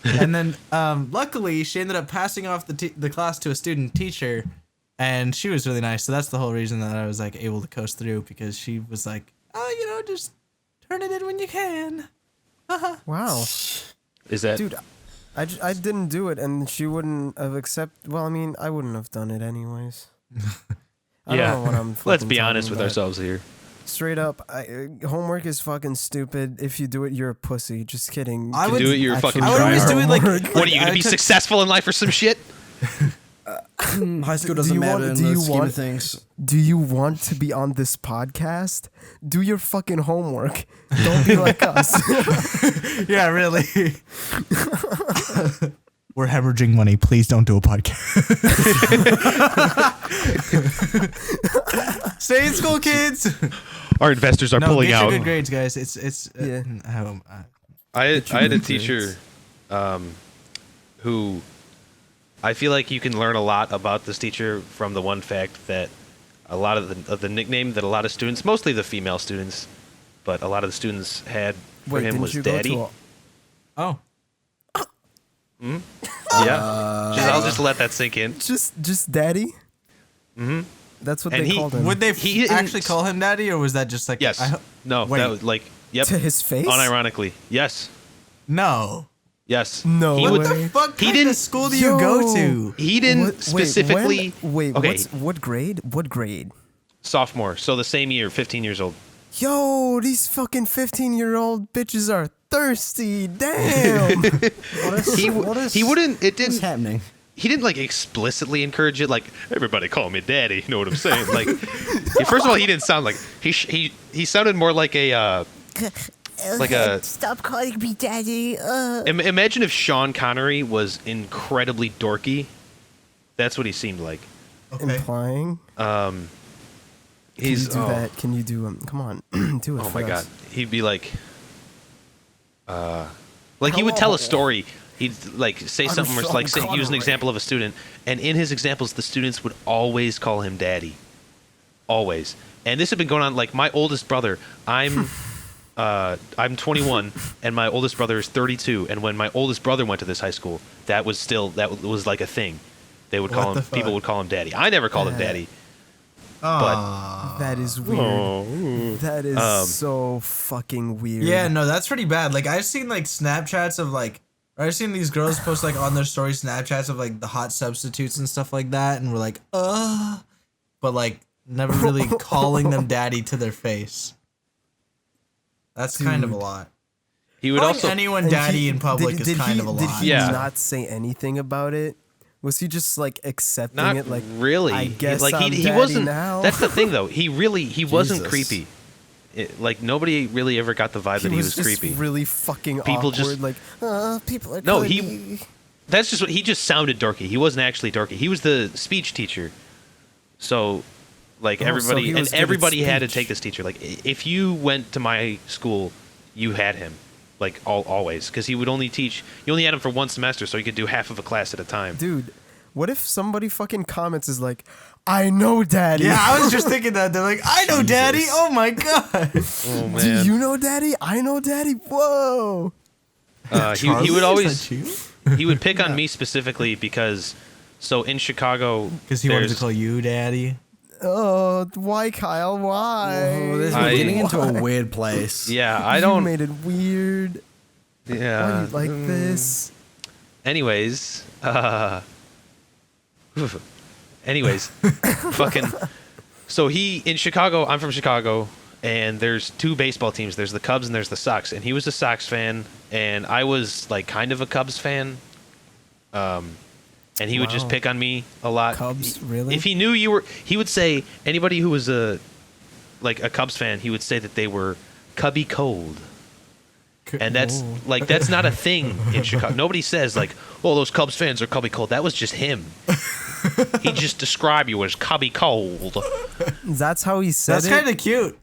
And then luckily she ended up passing off the class to a student teacher, and she was really nice. So that's the whole reason that I was like able to coast through, because she was like, "Oh, just turn it in when you can." Wow. Is that Dude, I didn't do it, and she wouldn't have accepted. Well, I mean, I wouldn't have done it anyways. I Yeah. don't know what I'm Let's fucking be honest talking with about. ourselves here. Straight up, homework is fucking stupid. If you do it, you're a pussy. Just kidding. I You would do it, you're a actually fucking I would always tryhard. do it like What are you gonna I be took- successful in life or some shit? High school Do doesn't you want- matter in do the you scheme want- of things. Do you want to be on this podcast? Do your fucking homework. Don't be like us. Yeah, really. We're hemorrhaging money. Please don't do a podcast. Stay in school, kids. Our investors are No, pulling get your out. good grades, guys. It's Yeah. I had a good teacher who I feel like you can learn a lot about this teacher from the one fact that a lot of the nickname that a lot of students, mostly the female students, but a lot of the students had for Wait, him didn't was you Daddy. go to Oh, Yeah, I'll just let that sink in. just daddy? Mm-hmm. That's what And they he- called him. would they He actually didn't- call him daddy, or was that just like Yes. No, Wait. that was like yep. to his face? Unironically, yes, No. yes. No he way. What would. the fuck He kind didn't- of school do you go to? He didn't What- specifically. Wait, okay, what grade? What grade? sophomore, so the same year, 15 years old. Yo, these fucking 15-year-old bitches are thirsty. Damn. He wouldn't. It What's didn't. happening? He didn't like explicitly encourage it. Like everybody call me daddy. You know what I'm saying? Like, first of all, he didn't sound like he sounded more like a Stop calling me daddy. Imagine if Sean Connery was incredibly dorky. That's what he seemed like. Okay. Implying. Can He's you do that? Can you do come on, do it. Oh for my god. us. He'd be like he would tell a story. He'd like say something where it's like say, use an example of a student, and in his examples the students would always call him daddy. Always. And this had been going on like my oldest brother, I'm 21 and my oldest brother is 32, and when my oldest brother went to this high school, that was like a thing. They would call What the him people fuck? would call him daddy. I never called him daddy. Aw. That is weird. That is so fucking weird. Yeah, no, that's pretty bad. Like I've seen like Snapchats of like, or I've seen these girls post like on their story Snapchats of like the hot substitutes and stuff like that, and we're like, but like never really calling them daddy to their face. That's kind of a lot. He would Calling also anyone And daddy he- in public did is kind he, of a Did lot. he Yeah. not say anything about it? Was he just like accepting Not it? Like really. I guess like I'm he daddy wasn't. now. That's the thing, though. He wasn't Jesus. creepy. Like nobody really ever got the vibe that he was just creepy. really fucking People awkward. just- like people are. No, calling he- me. That's just what he just sounded dorky. He wasn't actually dorky. He was the speech teacher. So, like Oh, so everybody he and was good at everybody had to speech. take this teacher. Like if you went to my school, you had him. Like always, because he would only teach. You only had him for one semester, so he could do half of a class at a time. Dude, what if somebody fucking comments is like, I know daddy. Yeah, I was just thinking that. They're like, I know daddy. Oh my god. Oh Do man. you know daddy? I know daddy. Whoa. He would always Because he would pick on me specifically because so in Chicago he wanted to there's- call you daddy. Oh, why, Kyle? Why? Oh, we're I- getting into a weird place. Yeah, I You don't. made it weird. Why Yeah. you like this? Anyways, anyways, fucking. So he in Chicago. I'm from Chicago, and there's two baseball teams. There's the Cubs and there's the Sox. And he was a Sox fan, and I was like kind of a Cubs fan. And he would just Wow. pick on me a lot. Cubs, really? If he knew you were, he would say anybody who was a Cubs fan, he would say that they were cubby cold. And that's like that's not a thing in Chicago. Nobody says like, "Oh, those Cubs fans are cubby cold." That was just him. He just described you as cubby cold. That's how he said That's it. kind of cute.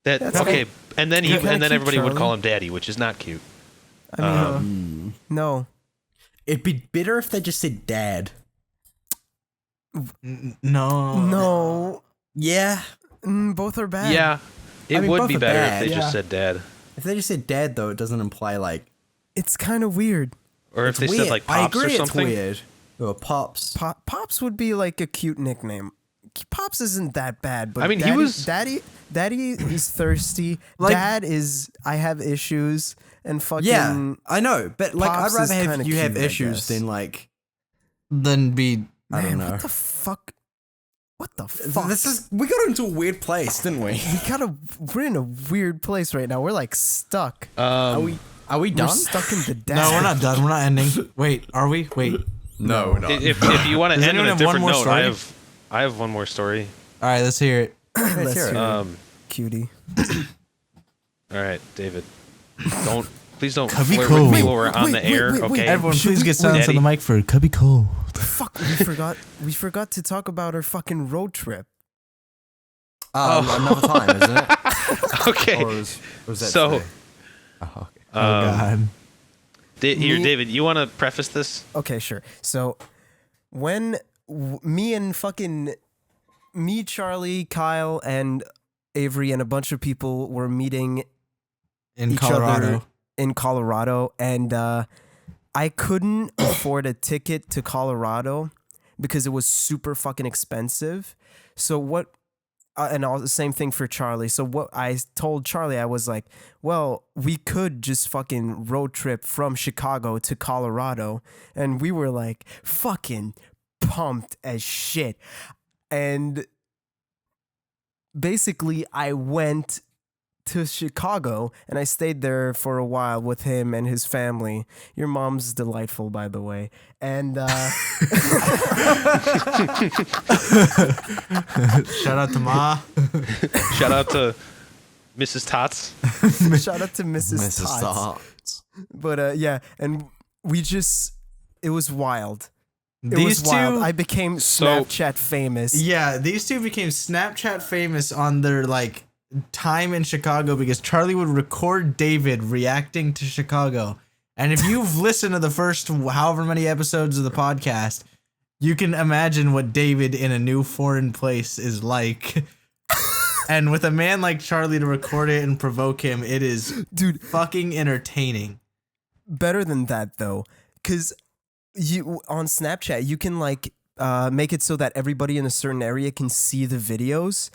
That That's okay, and then kinda cute, everybody would call Charlie. him daddy, which is not cute. I mean, no. It'd be better if they just said dad. No. No. Yeah. Both are bad. Yeah, it I mean, would both be are better bad, if they yeah. just said dad, If they just said dad, though, it doesn't imply like. It's kind of weird. or if they weird. said like I pops agree or something. It's weird. Or pops. Pops would be like a cute nickname. Pops isn't that bad, but I mean, Daddy, he was. Daddy is thirsty. Like- Dad is I have issues and fucking Yeah, I know, but like Pops I'd is rather have kinda you have cute, I issues guess. than like Then be I don't Man, know. what the fuck? What the fuck? We got into a weird place, didn't we? We're in a weird place right now. We're like stuck. Are we We're done? stuck in the dad. no, we're not done. We're not ending. Wait, are we? Wait. No, we're not. If you want to Does end on anyone a have one different more note, story? I have one more story. All right, let's hear it. Let's hear it. hear it, cutie. All right, David. Please don't Cubby flirt Cole. with me while we're on Wait, the wait, air, wait, wait. okay? Everyone, please get Daddy. silence on the mic for Cubby Cole. Fuck, we forgot to talk about our fucking road trip. Another time, isn't it? Okay. Or was that So- today? Oh, okay. Oh God. Here, Me- David, you want to preface this? Okay, sure. So when me, Charlie, Kyle, and Avery and a bunch of people were meeting In each Colorado. other in Colorado, and I couldn't afford a ticket to Colorado because it was super fucking expensive. So what? And all the same thing for Charlie. So what I told Charlie, I was like, well, we could just fucking road trip from Chicago to Colorado. And we were like fucking pumped as shit. And basically I went to Chicago and I stayed there for a while with him and his family. Your mom's delightful, by the way. And Shout out to Ma. Shout out to Mrs. Tots. shout out to Mrs. Tots. Tots. But yeah, and it was wild. It These was wild. two, I became So- Snapchat famous. yeah, these two became Snapchat famous on their like time in Chicago because Charlie would record David reacting to Chicago. And if you've listened to the first however many episodes of the podcast, you can imagine what David in a new foreign place is like. And with a man like Charlie to record it and provoke him, it is Dude, fucking entertaining. better than that though, because you on Snapchat you can like make it so that everybody in a certain area can see the videos.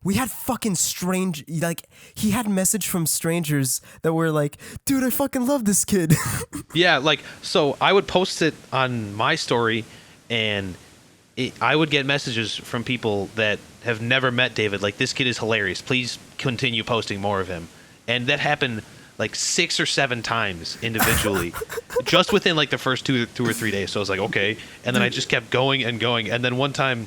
We had fucking he had message from strangers that were like, dude, I fucking love this kid. Yeah, like, so I would post it on my story, and I would get messages from people that have never met David. Like, this kid is hilarious. Please continue posting more of him. And that happened like 6 or 7 times individually, just within like the first two or 3 days. So I was like, okay. And then I just kept going and going. And then one time,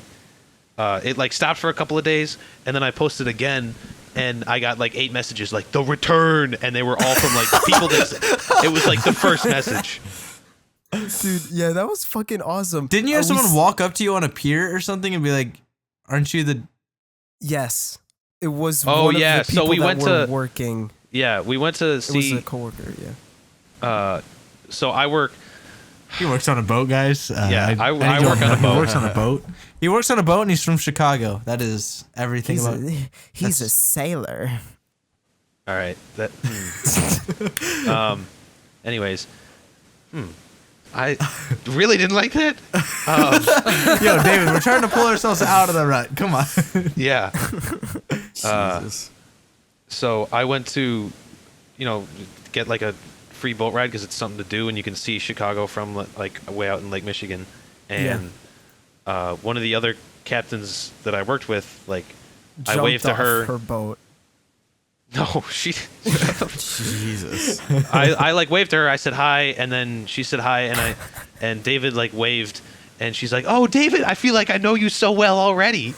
it like stopped for a couple of days, and then I posted again, and I got like 8 messages like the return, and they were all from like people that it was like the first message. Dude, yeah, that was fucking awesome. Didn't you have We someone s- walk up to you on a pier or something and be like, aren't you the... Yes. It was Oh, one yeah, of the people so we that went were to- working. Yeah, we went to It was see. a coworker, yeah. So I work. He works on a boat, guys. Yeah, I need work to on a know. boat. He works on a boat. He works on a boat and he's from Chicago. That is everything He's about... he's a sailor. All right. That. Anyways. I really didn't like that. Yo, David, we're trying to pull ourselves out of the rut. Come on. Yeah. Jesus. So I went to, get like a free boat ride because it's something to do, and you can see Chicago from like way out in Lake Michigan. And one of the other captains that I worked with, I waved to Jumped off her boat. No, she. Jesus. I like waved to her. I said hi, and then she said hi, and David like waved, and she's like, "Oh, David, I feel like I know you so well already."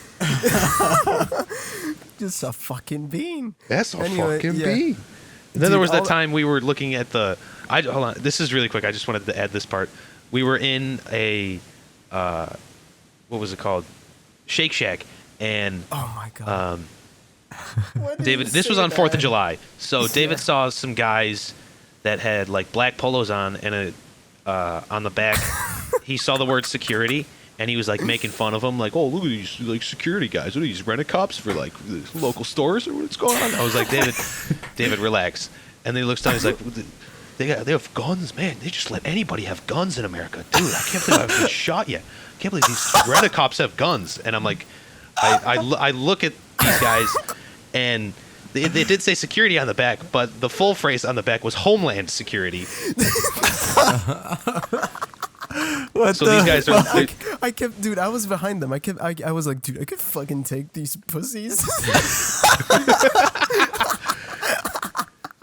Just a fucking bean. That's a Anyway, fucking yeah. bee. And then there Dude, was that all- time we were looking at the. Hold on. This is really quick. I just wanted to add this part. We were in a, what was it called? Shake Shack, and Oh my god. Why did David. you This was say on 4th of that? July. So David saw some guys that had like black polos on and on the back. He saw the word security, and he was like making fun of them, like, "Oh, look at these like security guys. What are these rent-a-cops for like the local stores or what's going on?" I was like, David, relax. And then he looks down. He's like, they have guns, man. They just let anybody have guns in America, dude. I can't believe I've been shot yet. I can't believe these rent-a-cops have guns. And I'm like, I look at these guys, and they did say security on the back, but the full phrase on the back was Homeland Security. What So the? these guys are. I kept, dude. I was behind them. I was like, dude, I could fucking take these pussies.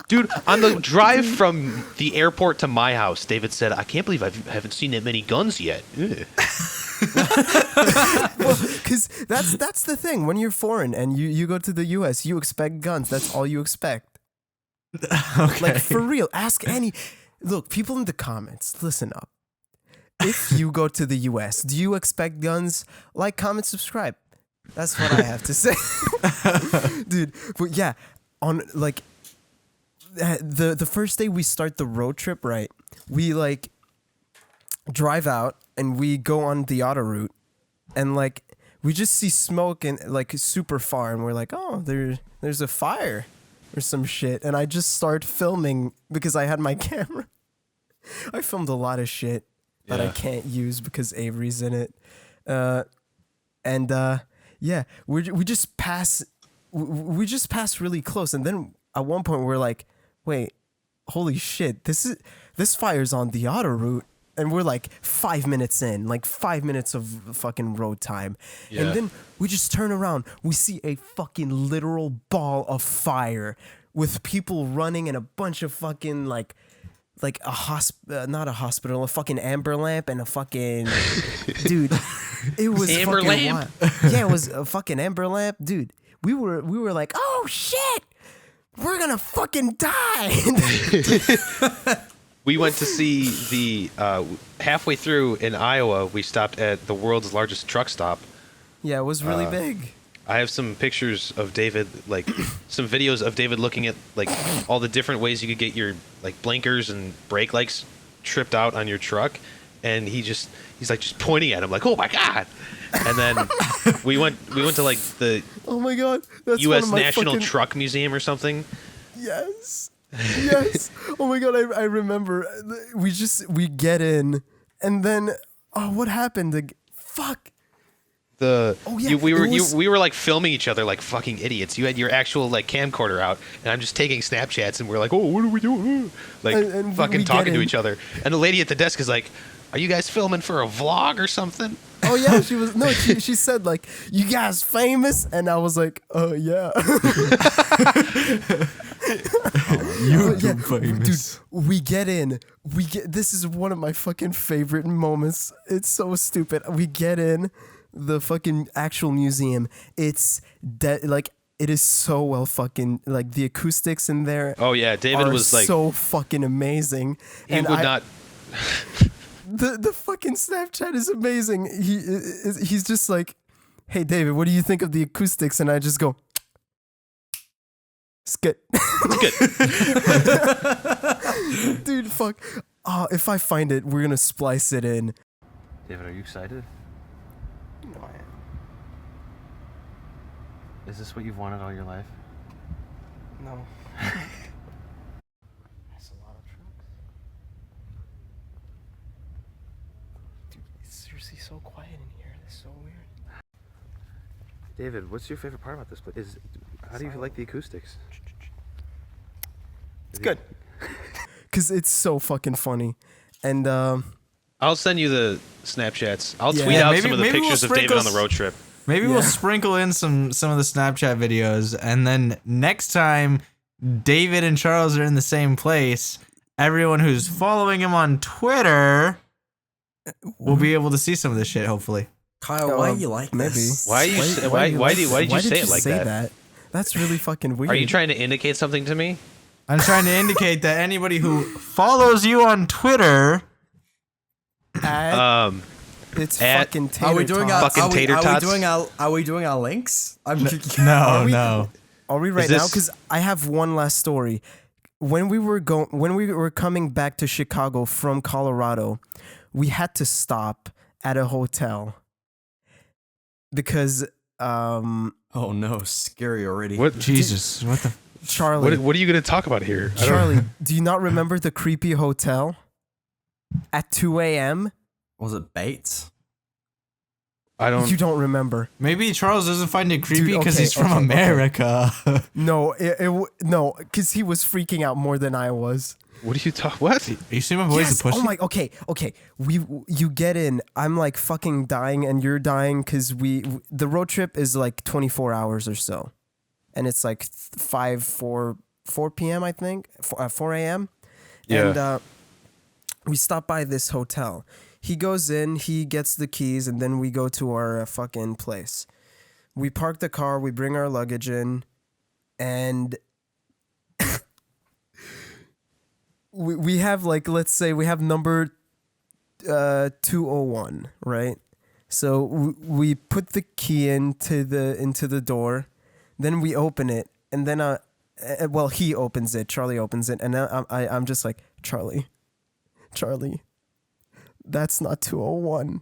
Dude, on the drive from the airport to my house, David said, "I can't believe I haven't seen that many guns yet." Ugh. Because that's the thing. When you're foreign and you go to the U.S., you expect guns. That's all you expect. Okay. Like, for real. Ask any. Look, people in the comments, listen up. If you go to the U.S., do you expect guns? Like, comment, subscribe. That's what I have to say. Dude, but yeah, on like the first day we start the road trip, right? We like drive out and we go on the auto route, and like we just see smoke and like super far, and we're like, oh, there's a fire or some shit, and I just start filming because I had my camera. I filmed a lot of shit that I can't use because Avery's in it, yeah, we just pass really close, and then at one point we're like, wait, holy shit, this fire's on the auto route, and we're like 5 minutes in, like 5 minutes of fucking road time, and then we just turn around, we see a fucking literal ball of fire with people running and a bunch of fucking like not a hospital, a fucking amber lamp and a fucking dude. It was Amber fucking lamp? wild. Yeah, it was a fucking amber lamp, dude. We were like, oh shit, we're gonna fucking die. We went to see the halfway through in Iowa. We stopped at the world's largest truck stop. Yeah, it was really big. I have some pictures of David, like some videos of David looking at like all the different ways you could get your like blinkers and brake lights tripped out on your truck, and he's like just pointing at him like, oh my god. And then we went to like the Oh my god, that's U.S. one of my National fucking, Truck Museum or something. Yes. Yes. Oh my god, I remember. We get in, and then what happened? Fuck. We were like filming each other like fucking idiots. You had your actual like camcorder out, and I'm just taking Snapchats, and we're like, oh, what are we doing? Like and fucking talking to each other. And the lady at the desk is like, are you guys filming for a vlog or something? Oh yeah, she said like, you guys famous, and I was like, oh yeah. famous. Dude, we get in. This is one of my fucking favorite moments. It's so stupid. We get in the fucking actual museum. It's like it is so well fucking, like the acoustics in there. Oh yeah, David was like so fucking amazing. He would not. The fucking Snapchat is amazing. He's just like, hey David, what do you think of the acoustics? And I just go, it's good. It's good. Dude, fuck. Oh, if I find it, we're gonna splice it in. David, are you excited? No, I am. Is this what you've wanted all your life? No. That's a lot of trucks. Dude, it's seriously so quiet in here. It's so weird. David, what's your favorite part about this place? How do you like the acoustics? It's good. Cause it's so fucking funny, and I'll send you the Snapchats. I'll tweet Yeah, out maybe- some of the maybe we'll pictures of David on the sprinkle road trip. Maybe we'll sprinkle in some of the Snapchat videos, and then next time David and Charles are in the same place, everyone who's following him on Twitter will be able to see some of this shit, hopefully. Kyle, why are you like maybe. this? Why did you say it like that? That's really fucking weird. Are you trying to indicate something to me? I'm trying to indicate that anybody who follows you on Twitter, It's at- fucking tater Are we doing our Fucking tater tots? Are we doing our links? I'm no. Are we right Is now? this- Because I have one last story. When we were coming back to Chicago from Colorado, we had to stop at a hotel because Oh no, scary already. What? Jesus, what the? Charlie. What are you going to talk about here? Charlie, do you not remember the creepy hotel at 2 a.m.? Was it Bates? I don't. You don't remember. Maybe Charles doesn't find it creepy Dude, because okay, he's from okay, okay. America. No, no, because he was freaking out more than I was. What do you talk? What? You see my boys Yes. a pussy? Oh my. Okay. You get in. I'm like fucking dying, and you're dying because the road trip is like 24 hours or so, and it's like 4 p.m. I think 4 a.m. Yeah. And we stop by this hotel. He goes in. He gets the keys, and then we go to our fucking place. We park the car. We bring our luggage in, and. We have like, let's say we have number 201, right? So we put the key into the door, then we open it, and then well, he opens it, Charlie opens it, and I'm just like, Charlie, that's not 201,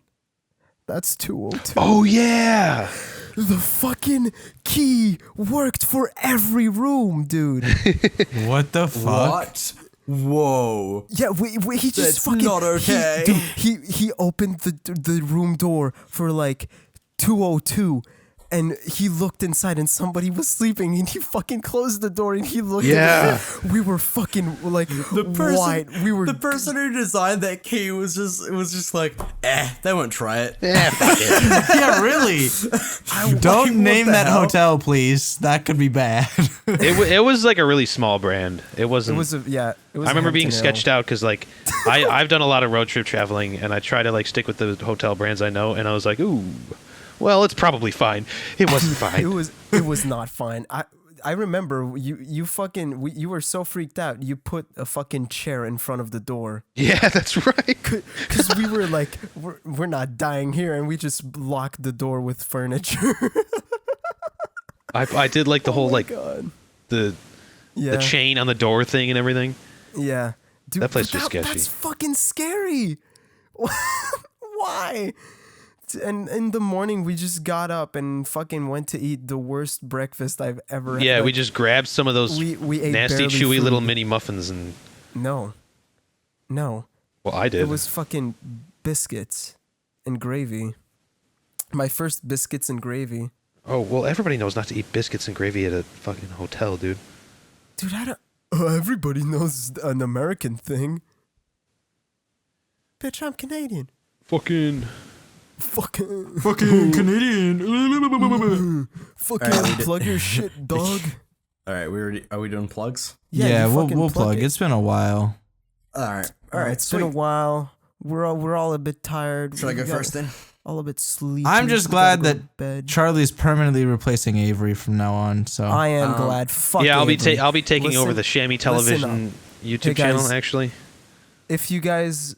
that's 202. Oh yeah. The fucking key worked for every room, dude. What the fuck? What? Whoa. Yeah, he just That's fucking not okay. He opened the room door for like 202, and he looked inside, and somebody was sleeping, and he fucking closed the door, and he looked. Yeah. At it. We were fucking like Person, We were the person who designed that key was just like, they won't try it. Yeah. Fuck it. Yeah, really. Don't name that hotel, please. That could be bad. It was like a really small brand. It wasn't. It was I remember being sketched out because like I've done a lot of road trip traveling and I try to like stick with the hotel brands I know, and I was like, ooh, well, it's probably fine. It wasn't fine. It was not fine. I remember you were so freaked out. You put a fucking chair in front of the door. Yeah, that's right. Because we were like, we're not dying here, and we just locked the door with furniture. I did like the whole like God. the chain on the door thing and everything. Yeah. Dude, That place was sketchy. That's fucking scary. Why? And in the morning, we just got up and fucking went to eat the worst breakfast I've ever had. Yeah, Like, we just grabbed some of those we ate nasty, barely chewy food. little mini muffins and. No. Well, I did. It was fucking biscuits and gravy. My first biscuits and gravy. Oh well, everybody knows not to eat biscuits and gravy at a fucking hotel, dude. Dude, I don't. Everybody knows an American thing. Bitch, I'm Canadian. Fucking Canadian. Fucking plug your shit, dog. All right, are we doing plugs? Yeah, you fucking we'll plug. it. It's been a while. All right. It's been a while. We're all a bit tired. Should I go first then? All a bit sleepy. I'm just We gotta glad go that to bed. Charlie's permanently replacing Avery from now on. So I am glad. Fuck yeah, Avery. I'll be taking over Listen- the Shammy listen Television up. YouTube Hey, guys. channel. Actually, If you guys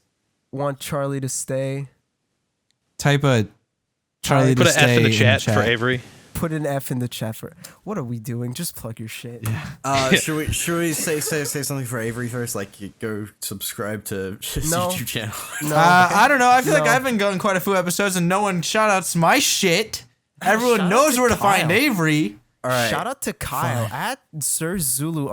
want Charlie to stay, type a Charlie put to an stay F in the chat for Avery. put an F in the chat for. What are we doing? Just plug your shit. Should we say something for Avery first? Like, you go subscribe to his No. YouTube channel. No. I don't know. I feel like No. I've been going quite a few episodes and no one shout outs my shit. Everyone Shout out knows to where to find Kyle. Avery. All right. Shout out to Kyle at SirZulu_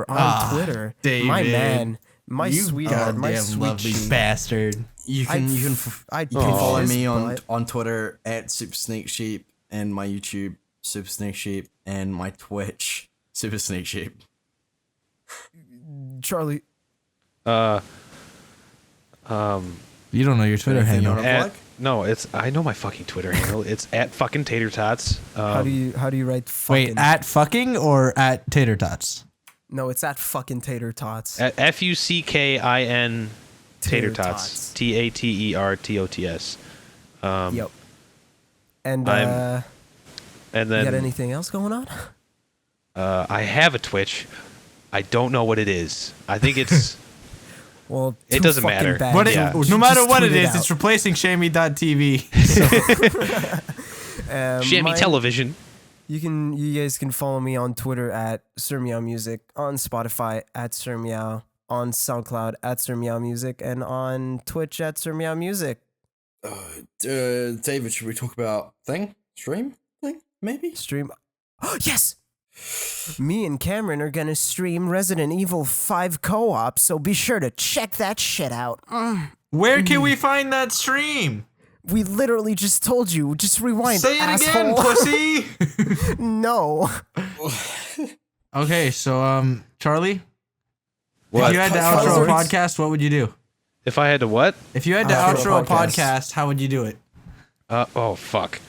on Twitter. David. My man. My You sweetheart. My goddamn sweet lovely cheek. bastard. You can I'd follow kiss me his on butt. Twitter at Super Snake Sheep, and my YouTube Super Snake Sheep, and my Twitch Super Snake Sheep. Charlie. You don't know your Twitter Anything you handle. wanna plug? No, I know my fucking Twitter handle. It's at fucking Tater Tots. How do you write fucking? Wait, at fucking or at tater tots? No, it's at fucking Tater Tots. At FUCKIN Tater Tots. Tots. TATERTOTS. Yep. And I'm- And you got then anything else going on? I have a Twitch. I don't know what it is. I think it's Well, It too doesn't fucking matter. bad. But Yeah. no matter Just what it tweet it is, out. it's replacing Shammy.tv. Shammy mine- Television. You guys can follow me on Twitter at Sir Meow Music, on Spotify at Sir Meow, on SoundCloud at Sir Meow Music, and on Twitch at Sir Meow Music. David, should we talk about stream thing, maybe? Stream. Oh, yes! Me and Cameron are gonna stream Resident Evil 5 co-op, so be sure to check that shit out. Where can we find that stream? We literally just told you. Just rewind. Say it asshole. again, pussy. No. Okay, so What? Charlie, if you had to outro a podcast, what would you do? If I had to what? If you had to outro a podcast, how would you do it? Oh fuck.